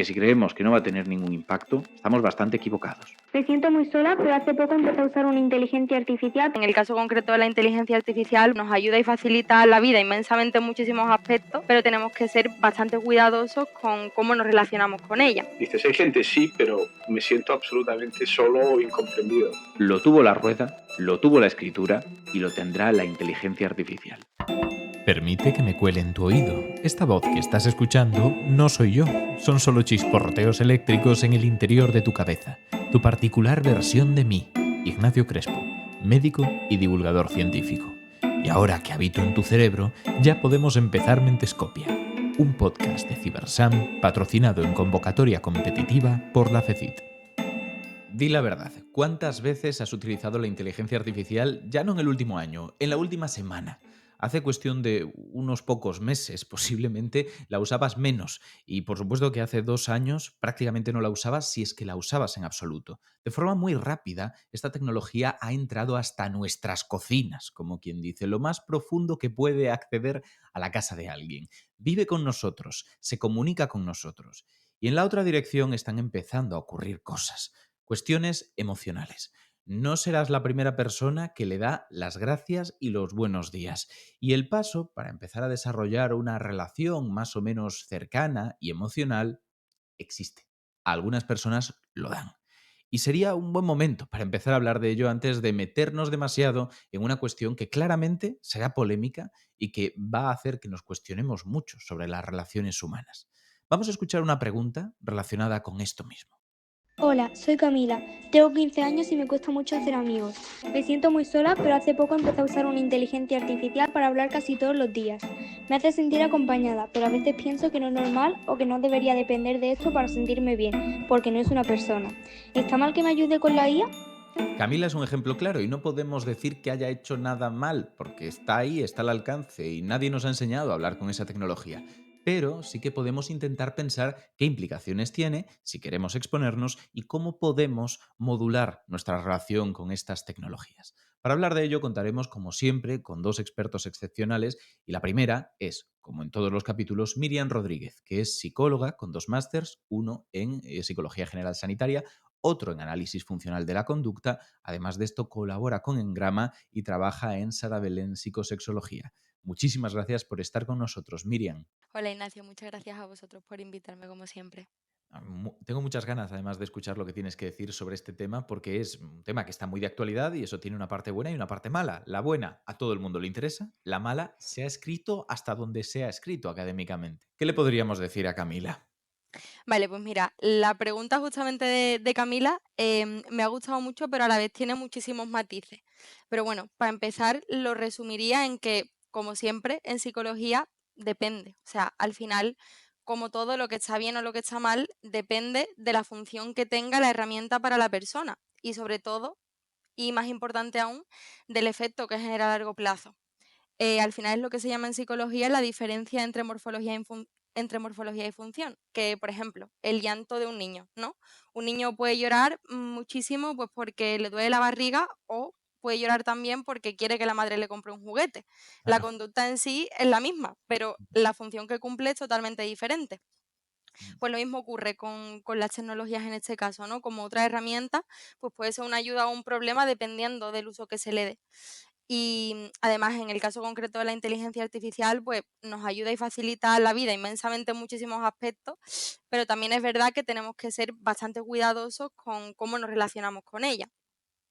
Porque si creemos que no va a tener ningún impacto, estamos bastante equivocados. Me siento muy sola, pero hace poco empecé a usar una inteligencia artificial. En el caso concreto de la inteligencia artificial nos ayuda y facilita la vida inmensamente en muchísimos aspectos, pero tenemos que ser bastante cuidadosos con cómo nos relacionamos con ella. Dices, hay gente sí, pero me siento absolutamente solo o incomprendido. Lo tuvo la rueda, lo tuvo la escritura y lo tendrá la inteligencia artificial. Permite que me cuele en tu oído. Esta voz que estás escuchando no soy yo, son solo chisporroteos eléctricos en el interior de tu cabeza. Tu particular versión de mí, Ignacio Crespo, médico y divulgador científico. Y ahora que habito en tu cerebro, ya podemos empezar Mentescopia, un podcast de Cibersam patrocinado en convocatoria competitiva por la CECIT. Di la verdad, ¿cuántas veces has utilizado la inteligencia artificial ya no en el último año, en la última semana? Hace cuestión de unos pocos meses, posiblemente la usabas menos. Y por supuesto que hace 2 años prácticamente no la usabas si es que la usabas en absoluto. De forma muy rápida, esta tecnología ha entrado hasta nuestras cocinas, como quien dice, lo más profundo que puede acceder a la casa de alguien. Vive con nosotros, se comunica con nosotros. Y en la otra dirección están empezando a ocurrir cosas, cuestiones emocionales. No serás la primera persona que le da las gracias y los buenos días. Y el paso para empezar a desarrollar una relación más o menos cercana y emocional existe. Algunas personas lo dan. Y sería un buen momento para empezar a hablar de ello antes de meternos demasiado en una cuestión que claramente será polémica y que va a hacer que nos cuestionemos mucho sobre las relaciones humanas. Vamos a escuchar una pregunta relacionada con esto mismo. Hola, soy Camila. Tengo 15 años y me cuesta mucho hacer amigos. Me siento muy sola, pero hace poco empecé a usar una inteligencia artificial para hablar casi todos los días. Me hace sentir acompañada, pero a veces pienso que no es normal o que no debería depender de esto para sentirme bien, porque no es una persona. ¿Está mal que me ayude con la IA? Camila es un ejemplo claro y no podemos decir que haya hecho nada mal, porque está ahí, está al alcance y nadie nos ha enseñado a hablar con esa tecnología. Pero sí que podemos intentar pensar qué implicaciones tiene, si queremos exponernos, y cómo podemos modular nuestra relación con estas tecnologías. Para hablar de ello contaremos, como siempre, con 2 expertos excepcionales y la primera es, como en todos los capítulos, Miriam Rodríguez, que es psicóloga con 2 másters, uno en Psicología General Sanitaria, otro en análisis funcional de la conducta. Además de esto, colabora con Engrama y trabaja en Sara Belén Psicosexología. Muchísimas gracias por estar con nosotros, Miriam. Hola Ignacio, muchas gracias a vosotros por invitarme como siempre. Tengo muchas ganas, además, de escuchar lo que tienes que decir sobre este tema, porque es un tema que está muy de actualidad y eso tiene una parte buena y una parte mala. La buena, a todo el mundo le interesa. La mala, se ha escrito hasta donde se ha escrito académicamente. ¿Qué le podríamos decir a Camila? Vale, pues mira, la pregunta justamente de Camila me ha gustado mucho, pero a la vez tiene muchísimos matices. Pero bueno, para empezar, lo resumiría en que, como siempre, en psicología depende. O sea, al final, como todo, lo que está bien o lo que está mal, depende de la función que tenga la herramienta para la persona. Y sobre todo, y más importante aún, del efecto que genera a largo plazo. Al final es lo que se llama en psicología la diferencia entre morfología y función, que por ejemplo, el llanto de un niño, ¿no? Un niño puede llorar muchísimo pues porque le duele la barriga o puede llorar también porque quiere que la madre le compre un juguete. La Claro. conducta en sí es la misma, pero la función que cumple es totalmente diferente. Pues lo mismo ocurre con las tecnologías en este caso, ¿no? Como otra herramienta, pues puede ser una ayuda o un problema dependiendo del uso que se le dé. Y además, en el caso concreto de la inteligencia artificial, pues nos ayuda y facilita la vida inmensamente en muchísimos aspectos, pero también es verdad que tenemos que ser bastante cuidadosos con cómo nos relacionamos con ella.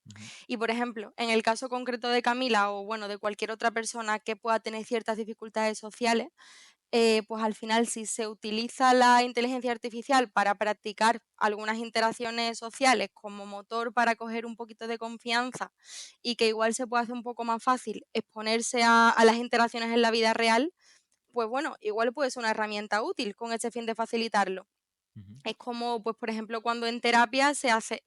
Ujú. Y por ejemplo, en el caso concreto de Camila o bueno, de cualquier otra persona que pueda tener ciertas dificultades sociales, pues al final si se utiliza la inteligencia artificial para practicar algunas interacciones sociales como motor para coger un poquito de confianza y que igual se puede hacer un poco más fácil exponerse a las interacciones en la vida real, pues bueno, igual puede ser una herramienta útil con este fin de facilitarlo. Ujú. Es como, pues, por ejemplo, cuando en terapia se hace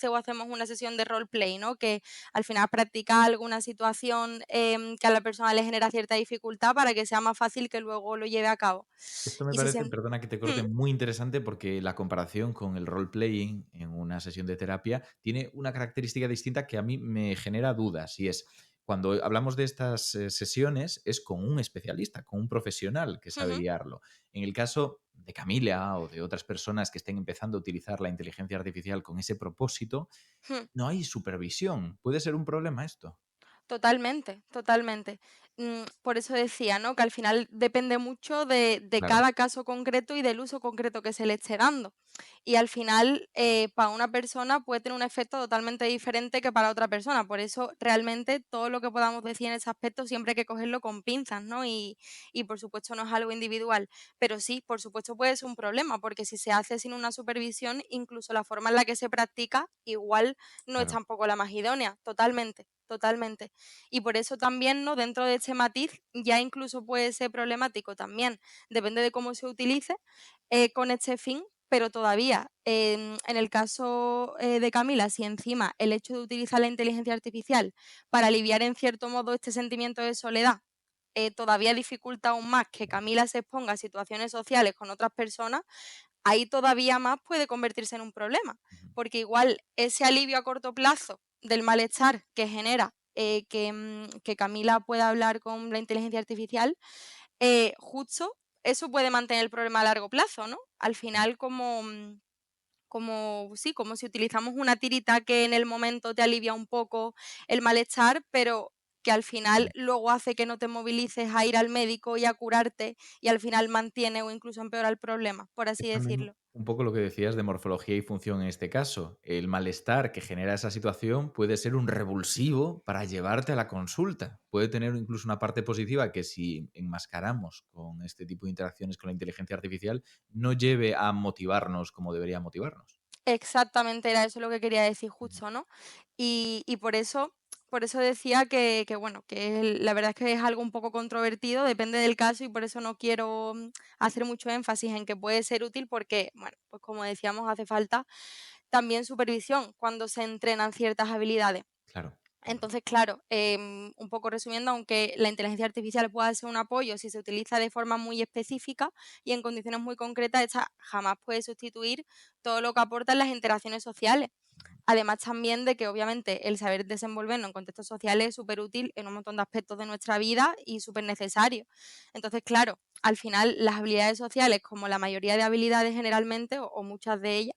o hacemos una sesión de roleplay, ¿no? Que al final practica alguna situación que a la persona le genera cierta dificultad para que sea más fácil que luego lo lleve a cabo. Esto me Y si parece, se... perdona que te corte, Mm, muy interesante porque la comparación con el role-playing en una sesión de terapia tiene una característica distinta que a mí me genera dudas y es cuando hablamos de estas sesiones es con un especialista, con un profesional que sabe Ujú. guiarlo. En el caso de Camila o de otras personas que estén empezando a utilizar la inteligencia artificial con ese propósito, Hmm. no hay supervisión. ¿Puede ser un problema esto? Totalmente, totalmente. Por eso decía, ¿no? Que al final depende mucho de Claro, cada caso concreto y del uso concreto que se le esté dando. Y al final, para una persona puede tener un efecto totalmente diferente que para otra persona. Por eso, realmente, todo lo que podamos decir en ese aspecto siempre hay que cogerlo con pinzas, ¿no? Y por supuesto no es algo individual. Pero sí, por supuesto puede ser un problema, porque si se hace sin una supervisión, incluso la forma en la que se practica, igual no es claro. tampoco la más idónea. Totalmente, totalmente. Y por eso también, ¿no? Dentro de este matiz ya incluso puede ser problemático también, depende de cómo se utilice con este fin, pero todavía en el caso de Camila, si encima el hecho de utilizar la inteligencia artificial para aliviar en cierto modo este sentimiento de soledad todavía dificulta aún más que Camila se exponga a situaciones sociales con otras personas, ahí todavía más puede convertirse en un problema, Ujú. porque igual ese alivio a corto plazo del malestar que genera que Camila pueda hablar con la inteligencia artificial, justo eso puede mantener el problema a largo plazo, ¿no? Al final, sí, como si utilizamos una tirita que en el momento te alivia un poco el malestar, pero que al final luego hace que no te movilices a ir al médico y a curarte y al final mantiene o incluso empeora el problema, por así Es también decirlo. un poco lo que decías de morfología y función en este caso. El malestar que genera esa situación puede ser un revulsivo para llevarte a la consulta. Puede tener incluso una parte positiva que si enmascaramos con este tipo de interacciones con la inteligencia artificial, no lleve a motivarnos como debería motivarnos. Exactamente, era eso lo que quería decir Ujú. justo, ¿no? Y por eso decía que bueno, que la verdad es que es algo un poco controvertido, depende del caso y por eso no quiero hacer mucho énfasis en que puede ser útil porque, bueno, pues como decíamos, hace falta también supervisión cuando se entrenan ciertas habilidades. Claro. Entonces, claro, un poco resumiendo, aunque la inteligencia artificial pueda ser un apoyo si se utiliza de forma muy específica y en condiciones muy concretas, esta jamás puede sustituir todo lo que aportan las interacciones sociales. Además también de que obviamente el saber desenvolvernos en contextos sociales es súper útil en un montón de aspectos de nuestra vida y súper necesario. Entonces, claro, al final las habilidades sociales, como la mayoría de habilidades generalmente, o muchas de ellas,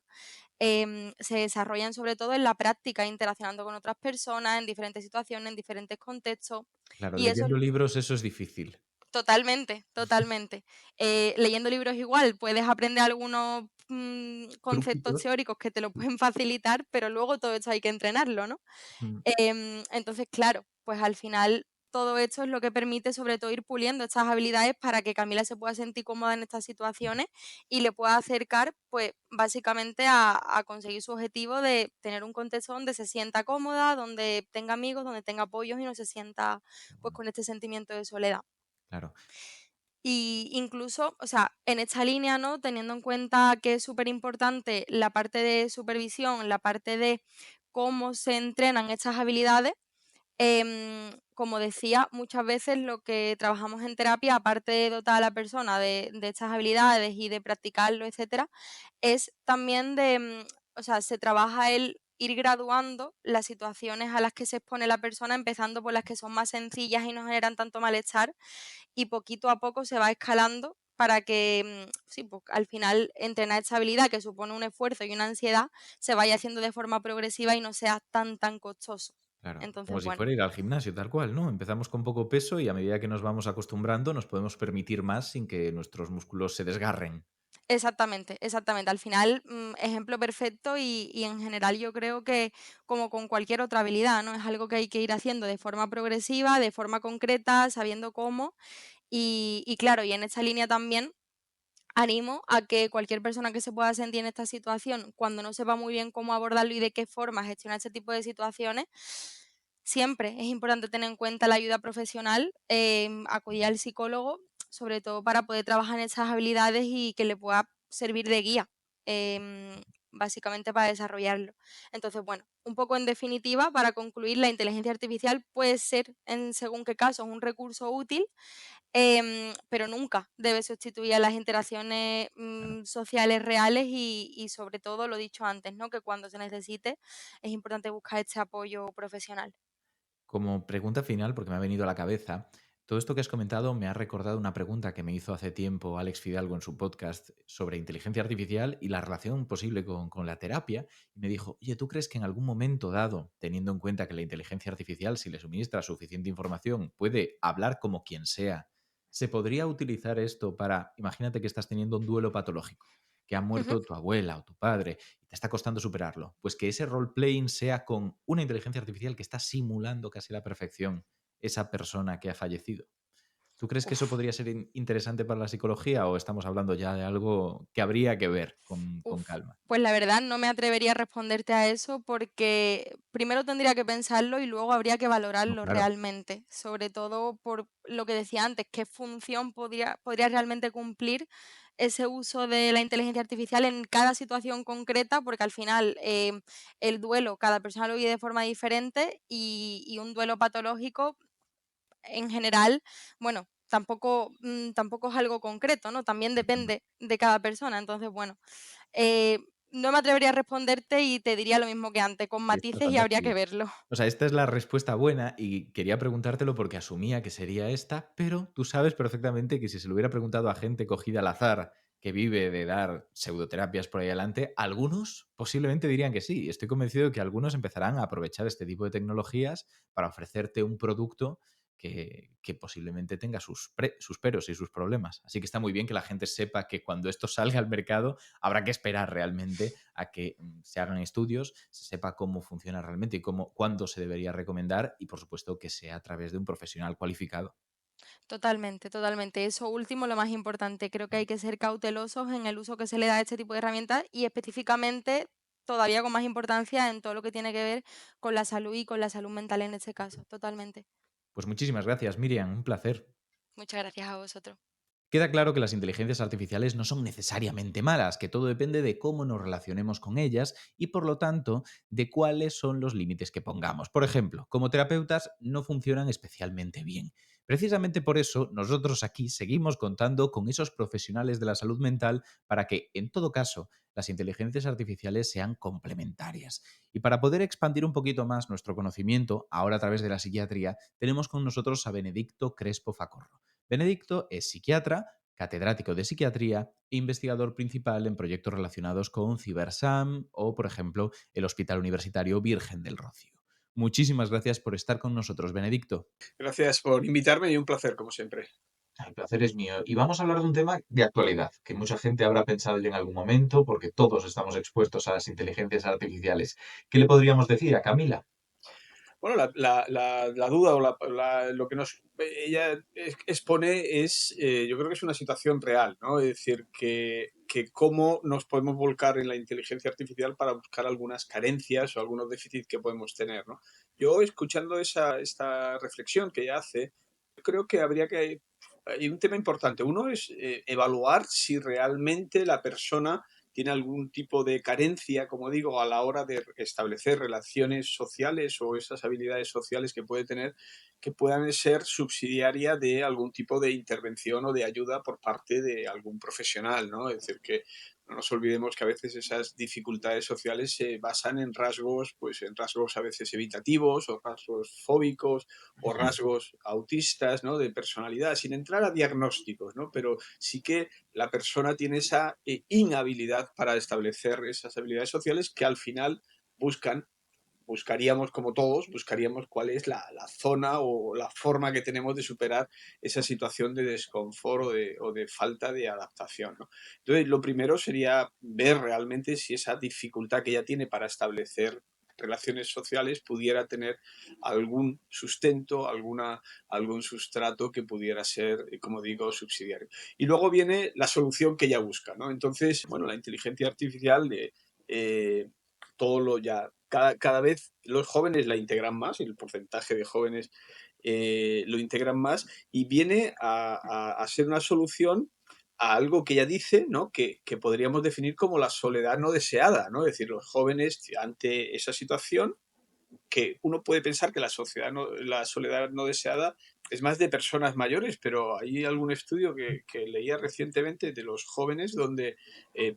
se desarrollan sobre todo en la práctica, interaccionando con otras personas en diferentes situaciones, en diferentes contextos. Claro, Y eso es leyendo libros eso es difícil. totalmente, totalmente. Leyendo libros igual, puedes aprender algunos conceptos Truquitos. teóricos que te lo pueden facilitar, pero luego todo esto hay que entrenarlo, ¿no? Mm. Entonces, claro, pues al final todo esto es lo que permite sobre todo ir puliendo estas habilidades para que Camila se pueda sentir cómoda en estas situaciones y le pueda acercar, pues básicamente a conseguir su objetivo de tener un contexto donde se sienta cómoda, donde tenga amigos, donde tenga apoyos y no se sienta Qué pues bueno. con este sentimiento de soledad. Claro. Y incluso, o sea, en esta línea, ¿no? Teniendo en cuenta que es súper importante la parte de supervisión, la parte de cómo se entrenan estas habilidades, como decía, muchas veces lo que trabajamos en terapia, aparte de dotar a la persona de estas habilidades y de practicarlo, etcétera, es también o sea, se trabaja el ir graduando las situaciones a las que se expone la persona, empezando por las que son más sencillas y no generan tanto malestar, y poquito a poco se va escalando para que, sí, pues al final entrenar esta habilidad, que supone un esfuerzo y una ansiedad, se vaya haciendo de forma progresiva y no sea tan costoso. Claro, Entonces, como si bueno. fuera ir al gimnasio, tal cual, ¿no? Empezamos con poco peso y a medida que nos vamos acostumbrando nos podemos permitir más sin que nuestros músculos se desgarren. Exactamente, exactamente. Al final, ejemplo perfecto y en general yo creo que como con cualquier otra habilidad, ¿no? Es algo que hay que ir haciendo de forma progresiva, de forma concreta, sabiendo cómo. Y claro, y en esa línea también animo a que cualquier persona que se pueda sentir en esta situación, cuando no sepa muy bien cómo abordarlo y de qué forma gestionar este tipo de situaciones, siempre es importante tener en cuenta la ayuda profesional, acudir al psicólogo, sobre todo para poder trabajar en esas habilidades y que le pueda servir de guía, básicamente para desarrollarlo. Entonces, bueno, un poco en definitiva, para concluir, la inteligencia artificial puede ser, en según qué casos, un recurso útil, pero nunca debe sustituir a las interacciones Claro. sociales reales y sobre todo lo dicho antes, ¿no? Que cuando se necesite es importante buscar este apoyo profesional. Como pregunta final, porque me ha venido a la cabeza, todo esto que has comentado me ha recordado una pregunta que me hizo hace tiempo Alex Fidalgo en su podcast sobre inteligencia artificial y la relación posible con la terapia. Y me dijo, oye, ¿tú crees que en algún momento dado, teniendo en cuenta que la inteligencia artificial, si le suministra suficiente información, puede hablar como quien sea, se podría utilizar esto para, imagínate que estás teniendo un duelo patológico, que ha Ujú. muerto tu abuela o tu padre y te está costando superarlo, pues que ese role-playing sea con una inteligencia artificial que está simulando casi a la perfección esa persona que ha fallecido? ¿Tú crees que eso Uf, podría ser interesante para la psicología o estamos hablando ya de algo que habría que ver con uf. calma? Pues la verdad no me atrevería a responderte a eso porque primero tendría que pensarlo y luego habría que No, valorarlo claro. realmente, sobre todo por lo que decía antes, qué función podría realmente cumplir ese uso de la inteligencia artificial en cada situación concreta, porque al final el duelo, cada persona lo vive de forma diferente y un duelo patológico en general, bueno, tampoco es algo concreto, ¿no? También Entiendo. depende de cada persona. Entonces, bueno, eh, no me atrevería a responderte y te diría lo mismo que antes, con Y está matices y habría fantástico. que verlo. O sea, esta es la respuesta buena y quería preguntártelo porque asumía que sería esta, pero tú sabes perfectamente que si se lo hubiera preguntado a gente cogida al azar que vive de dar pseudoterapias por ahí adelante, algunos posiblemente dirían que sí. Estoy convencido de que algunos empezarán a aprovechar este tipo de tecnologías para ofrecerte un producto que posiblemente tenga sus peros y sus problemas. Así que está muy bien que la gente sepa que cuando esto salga al mercado habrá que esperar realmente a que se hagan estudios, se sepa cómo funciona realmente y cuándo se debería recomendar y, por supuesto, que sea a través de un profesional cualificado. Totalmente, totalmente. Eso último, lo más importante. Creo que hay que ser cautelosos en el uso que se le da a este tipo de herramientas y específicamente, todavía con más importancia, en todo lo que tiene que ver con la salud y con la salud mental en este caso. Totalmente. Pues muchísimas gracias, Miriam, un placer. Muchas gracias a vosotros. Queda claro que las inteligencias artificiales no son necesariamente malas, que todo depende de cómo nos relacionemos con ellas y, por lo tanto, de cuáles son los límites que pongamos. Por ejemplo, como terapeutas no funcionan especialmente bien. Precisamente por eso, nosotros aquí seguimos contando con esos profesionales de la salud mental para que, en todo caso, las inteligencias artificiales sean complementarias. Y para poder expandir un poquito más nuestro conocimiento, ahora a través de la psiquiatría, tenemos con nosotros a Benedicto Crespo Facorro. Benedicto es psiquiatra, catedrático de psiquiatría e investigador principal en proyectos relacionados con CiberSam o, por ejemplo, el Hospital Universitario Virgen del Rocío. Muchísimas gracias por estar con nosotros, Benedicto. Gracias por invitarme y un placer, como siempre. El placer es mío. Y vamos a hablar de un tema de actualidad, que mucha gente habrá pensado ya en algún momento, porque todos estamos expuestos a las inteligencias artificiales. ¿Qué le podríamos decir a Camila? Bueno, la duda o lo que ella expone es, yo creo que es una situación real, ¿no? Es decir, que cómo nos podemos volcar en la inteligencia artificial para buscar algunas carencias o algunos déficits que podemos tener, ¿no? Yo, escuchando esta reflexión que ella hace, creo que hay un tema importante. Uno es evaluar si realmente la persona tiene algún tipo de carencia, como digo, a la hora de establecer relaciones sociales o esas habilidades sociales que puede tener, que puedan ser subsidiaria de algún tipo de intervención o de ayuda por parte de algún profesional, ¿no? Es decir, que no nos olvidemos que a veces esas dificultades sociales se basan en rasgos, pues en rasgos a veces evitativos o rasgos fóbicos o rasgos autistas, ¿no? De personalidad, sin entrar a diagnósticos, ¿no? Pero sí que la persona tiene esa inhabilidad para establecer esas habilidades sociales que al final buscaríamos como todos, buscaríamos cuál es la zona o la forma que tenemos de superar esa situación de desconfort o de falta de adaptación, ¿no? Entonces, lo primero sería ver realmente si esa dificultad que ella tiene para establecer relaciones sociales pudiera tener algún sustento, algún sustrato que pudiera ser, como digo, subsidiario. Y luego viene la solución que ella busca, ¿no? Entonces, bueno, la inteligencia artificial eh, todo lo ya, cada vez los jóvenes la integran más y el porcentaje de jóvenes lo integran más y viene a ser una solución a algo que ella dice, ¿no? Que podríamos definir como la soledad no deseada, ¿no? Es decir, los jóvenes ante esa situación que uno puede pensar que la soledad no deseada es más de personas mayores, pero hay algún estudio que leía recientemente de los jóvenes donde,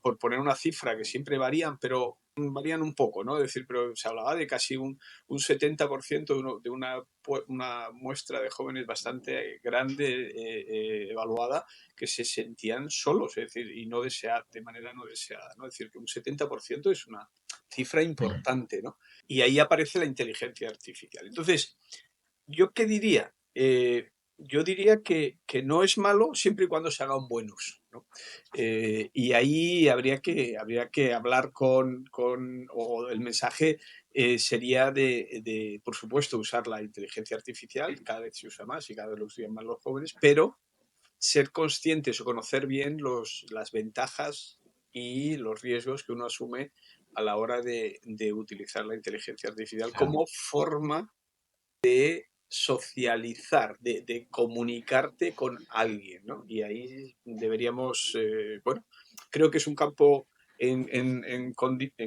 por poner una cifra que siempre varían, pero varían un poco, ¿no? Es decir, pero se hablaba de casi un 70% de una muestra de jóvenes bastante grande, evaluada, que se sentían solos, es decir, y no de manera no deseada, ¿no? Es decir, que un 70% es una cifra importante, ¿no? Y ahí aparece la inteligencia artificial. Entonces, ¿yo qué diría? Yo diría que no es malo siempre y cuando se haga un buen uso, ¿no? Y ahí habría que hablar o el mensaje sería por supuesto, usar la inteligencia artificial, cada vez se usa más y cada vez lo usan más los jóvenes, pero ser conscientes o conocer bien las ventajas y los riesgos que uno asume a la hora de utilizar la inteligencia artificial Claro. como forma socializar, de comunicarte con alguien, ¿no? Y ahí deberíamos, bueno, creo que es un campo en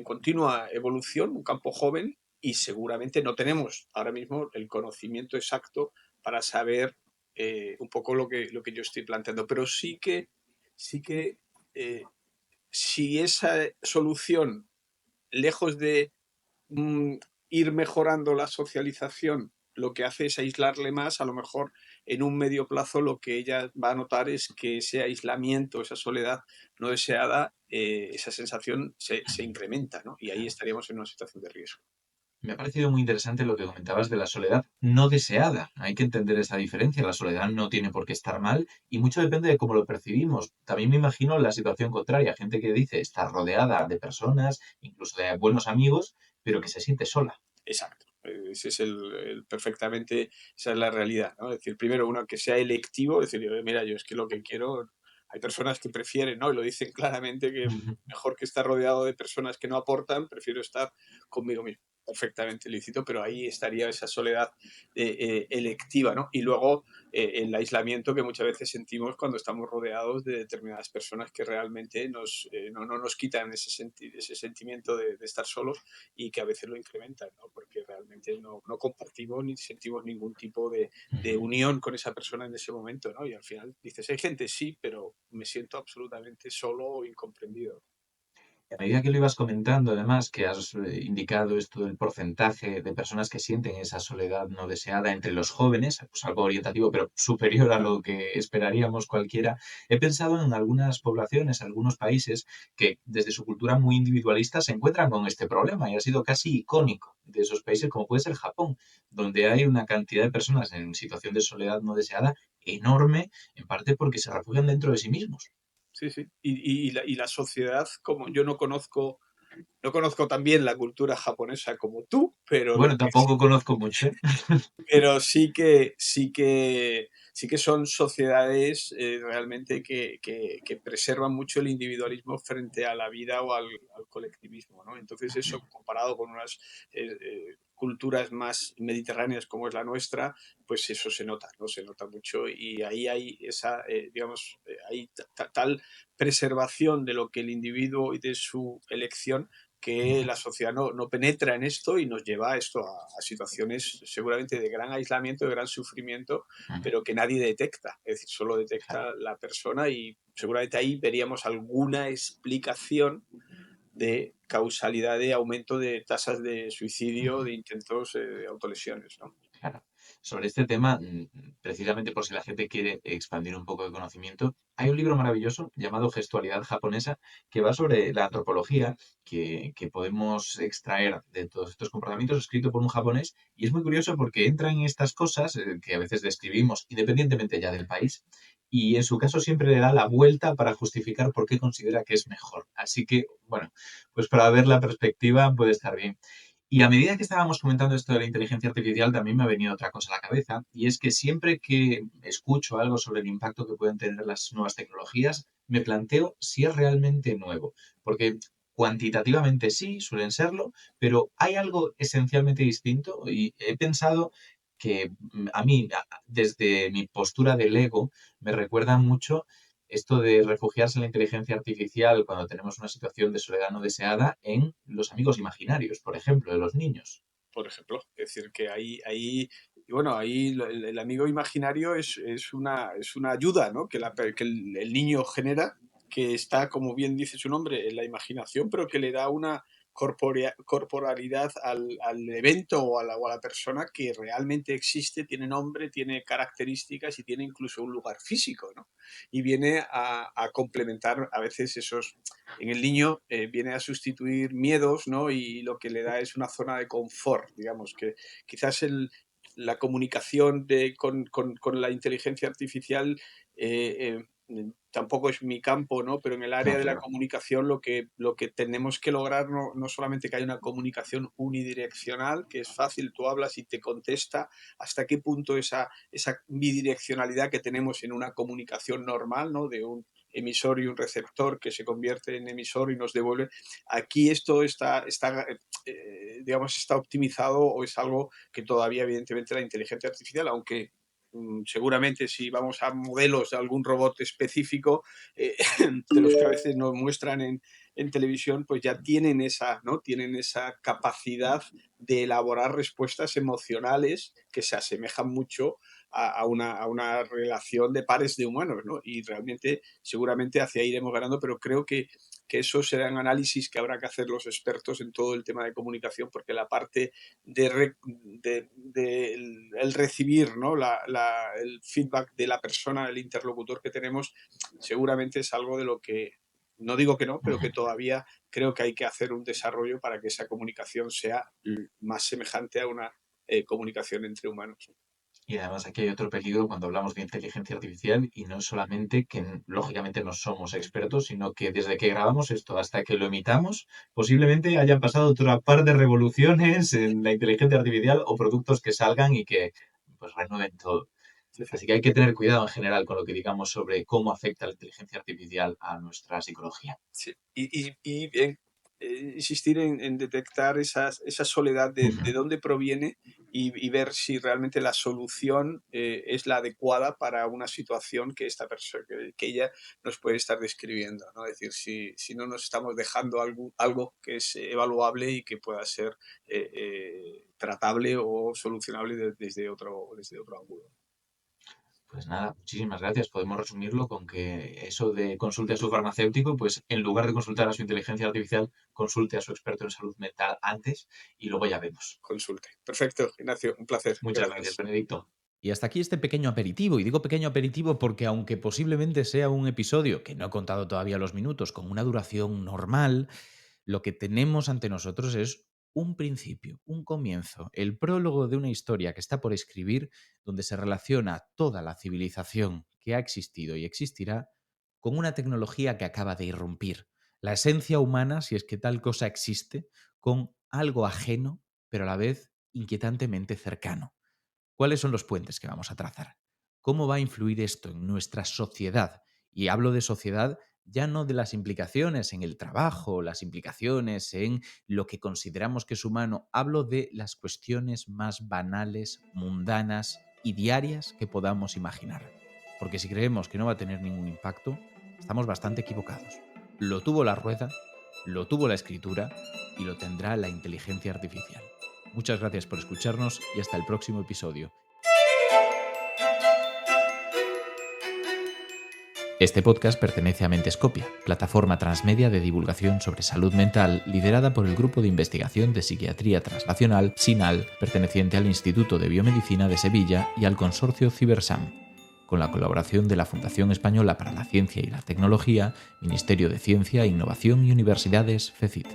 continua evolución, un campo joven, y seguramente no tenemos ahora mismo el conocimiento exacto para saber un poco lo que yo estoy planteando, pero sí que eh, si esa solución, lejos de mm, ir mejorando la socialización, lo que hace es aislarle más, a lo mejor en un medio plazo lo que ella va a notar es que ese aislamiento, esa soledad no deseada, esa sensación se incrementa, ¿no? Y ahí estaríamos en una situación de riesgo. Me ha parecido muy interesante lo que comentabas de la soledad no deseada. Hay que entender esa diferencia. La soledad no tiene por qué estar mal y mucho depende de cómo lo percibimos. También me imagino la situación contraria, gente que dice estar rodeada de personas, incluso de buenos amigos, pero que se siente sola. Exacto. Ese es perfectamente, esa es la realidad, ¿no? Es decir, primero uno que sea electivo, es decir, mira, yo es que lo que quiero, hay personas que prefieren, ¿no? Y lo dicen claramente, que mejor que estar rodeado de personas que no aportan, prefiero estar conmigo mismo. Perfectamente lícito, pero ahí estaría esa soledad electiva, ¿no? Y luego el aislamiento que muchas veces sentimos cuando estamos rodeados de determinadas personas que realmente no nos quitan ese sentimiento de estar solos y que a veces lo incrementan, ¿no? Porque realmente no compartimos ni sentimos ningún tipo de unión con esa persona en ese momento, ¿no? Y al final dices, hay gente sí, pero me siento absolutamente solo o incomprendido. A medida que lo ibas comentando, además, que has indicado esto del porcentaje de personas que sienten esa soledad no deseada entre los jóvenes, pues algo orientativo, pero superior a lo que esperaríamos cualquiera, he pensado en algunas poblaciones, algunos países que desde su cultura muy individualista se encuentran con este problema y ha sido casi icónico de esos países, como puede ser Japón, donde hay una cantidad de personas en situación de soledad no deseada enorme, en parte porque se refugian dentro de sí mismos. Sí, sí. Y la sociedad, como yo no conozco tan bien la cultura japonesa como tú, pero lo Bueno, que sí tampoco conozco mucho, ¿eh? pero sí que son sociedades realmente que preservan mucho el individualismo frente a la vida o al colectivismo, ¿no? Entonces eso comparado con unas culturas más mediterráneas como es la nuestra, pues eso se nota, ¿no? Se nota mucho y ahí hay esa, digamos, hay tal preservación de lo que el individuo y de su elección que la sociedad no penetra en esto y nos lleva a esto, a situaciones seguramente de gran aislamiento, de gran sufrimiento, pero que nadie detecta. Es decir, solo detecta la persona y seguramente ahí veríamos alguna explicación de causalidad de aumento de tasas de suicidio, de intentos de autolesiones, ¿no? Claro. Sobre este tema, precisamente por si la gente quiere expandir un poco de conocimiento, hay un libro maravilloso llamado Gestualidad japonesa que va sobre la antropología que podemos extraer de todos estos comportamientos, escrito por un japonés, y es muy curioso porque entra en estas cosas que a veces describimos independientemente ya del país, y en su caso siempre le da la vuelta para justificar por qué considera que es mejor. Así que, bueno, pues para ver la perspectiva puede estar bien. Y a medida que estábamos comentando esto de la inteligencia artificial, también me ha venido otra cosa a la cabeza, y es que siempre que escucho algo sobre el impacto que pueden tener las nuevas tecnologías, me planteo si es realmente nuevo, porque cuantitativamente sí, suelen serlo, pero hay algo esencialmente distinto y he pensado que a mí, desde mi postura del ego, me recuerda mucho esto de refugiarse en la inteligencia artificial cuando tenemos una situación de soledad no deseada en los amigos imaginarios, por ejemplo, de los niños. Por ejemplo. Es decir, que y bueno, ahí el amigo imaginario es una ayuda, ¿no? Que el niño genera, que está, como bien dice su nombre, en la imaginación, pero que le da corporalidad al evento o a la persona que realmente existe, tiene nombre, tiene características y tiene incluso un lugar físico, ¿no? Y viene a complementar a veces esos... En el niño viene a sustituir miedos, ¿no? Y lo que le da es una zona de confort, digamos, que quizás la comunicación con la inteligencia artificial tampoco es mi campo, ¿no? Pero en el área de la comunicación lo que tenemos que lograr no solamente que haya una comunicación unidireccional, que es fácil, tú hablas y te contesta, hasta qué punto esa bidireccionalidad que tenemos en una comunicación normal, ¿no? De un emisor y un receptor que se convierte en emisor y nos devuelve. Aquí esto está optimizado, o es algo que todavía evidentemente la inteligencia artificial, aunque seguramente si vamos a modelos de algún robot específico de los que a veces nos muestran en televisión, pues ya tienen esa capacidad de elaborar respuestas emocionales que se asemejan mucho a una relación de pares de humanos, ¿no? Y realmente seguramente hacia ahí iremos ganando, pero creo que esos serán análisis que habrá que hacer los expertos en todo el tema de comunicación, porque la parte de el recibir, ¿no? El feedback de la persona, el interlocutor que tenemos, seguramente es algo de lo que, no digo que no, pero que todavía creo que hay que hacer un desarrollo para que esa comunicación sea más semejante a una comunicación entre humanos. Y además aquí hay otro peligro cuando hablamos de inteligencia artificial, y no solamente que lógicamente no somos expertos, sino que desde que grabamos esto hasta que lo emitamos, posiblemente hayan pasado otra par de revoluciones en la inteligencia artificial o productos que salgan y que pues renueven todo. Así que hay que tener cuidado en general con lo que digamos sobre cómo afecta la inteligencia artificial a nuestra psicología. Sí. Y insistir en detectar esa soledad de dónde proviene y ver si realmente la solución es la adecuada para una situación que esta persona, que ella nos puede estar describiendo, ¿no? Es decir, si no nos estamos dejando algo que es evaluable y que pueda ser tratable o solucionable desde otro ángulo. Pues nada, muchísimas gracias. Podemos resumirlo con que eso de consulte a su farmacéutico, pues en lugar de consultar a su inteligencia artificial, consulte a su experto en salud mental antes y luego ya vemos. Consulte. Perfecto, Ignacio, un placer. Muchas gracias, Benedicto. Y hasta aquí este pequeño aperitivo. Y digo pequeño aperitivo porque aunque posiblemente sea un episodio, que no he contado todavía los minutos, con una duración normal, lo que tenemos ante nosotros es un principio, un comienzo, el prólogo de una historia que está por escribir, donde se relaciona toda la civilización que ha existido y existirá con una tecnología que acaba de irrumpir. La esencia humana, si es que tal cosa existe, con algo ajeno, pero a la vez inquietantemente cercano. ¿Cuáles son los puentes que vamos a trazar? ¿Cómo va a influir esto en nuestra sociedad? Y hablo de sociedad ya no de las implicaciones en el trabajo, las implicaciones en lo que consideramos que es humano, hablo de las cuestiones más banales, mundanas y diarias que podamos imaginar. Porque si creemos que no va a tener ningún impacto, estamos bastante equivocados. Lo tuvo la rueda, lo tuvo la escritura y lo tendrá la inteligencia artificial. Muchas gracias por escucharnos y hasta el próximo episodio. Este podcast pertenece a Mentescopia, plataforma transmedia de divulgación sobre salud mental liderada por el Grupo de Investigación de Psiquiatría Translacional, SINAL, perteneciente al Instituto de Biomedicina de Sevilla y al consorcio Cibersam, con la colaboración de la Fundación Española para la Ciencia y la Tecnología, Ministerio de Ciencia, Innovación y Universidades, FECIT.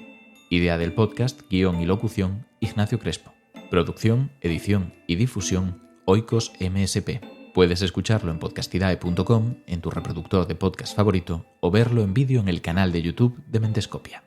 Idea del podcast, guión y locución, Ignacio Crespo. Producción, edición y difusión, Oikos MSP. Puedes escucharlo en podcastidae.com, en tu reproductor de podcast favorito, o verlo en vídeo en el canal de YouTube de Mentescopia.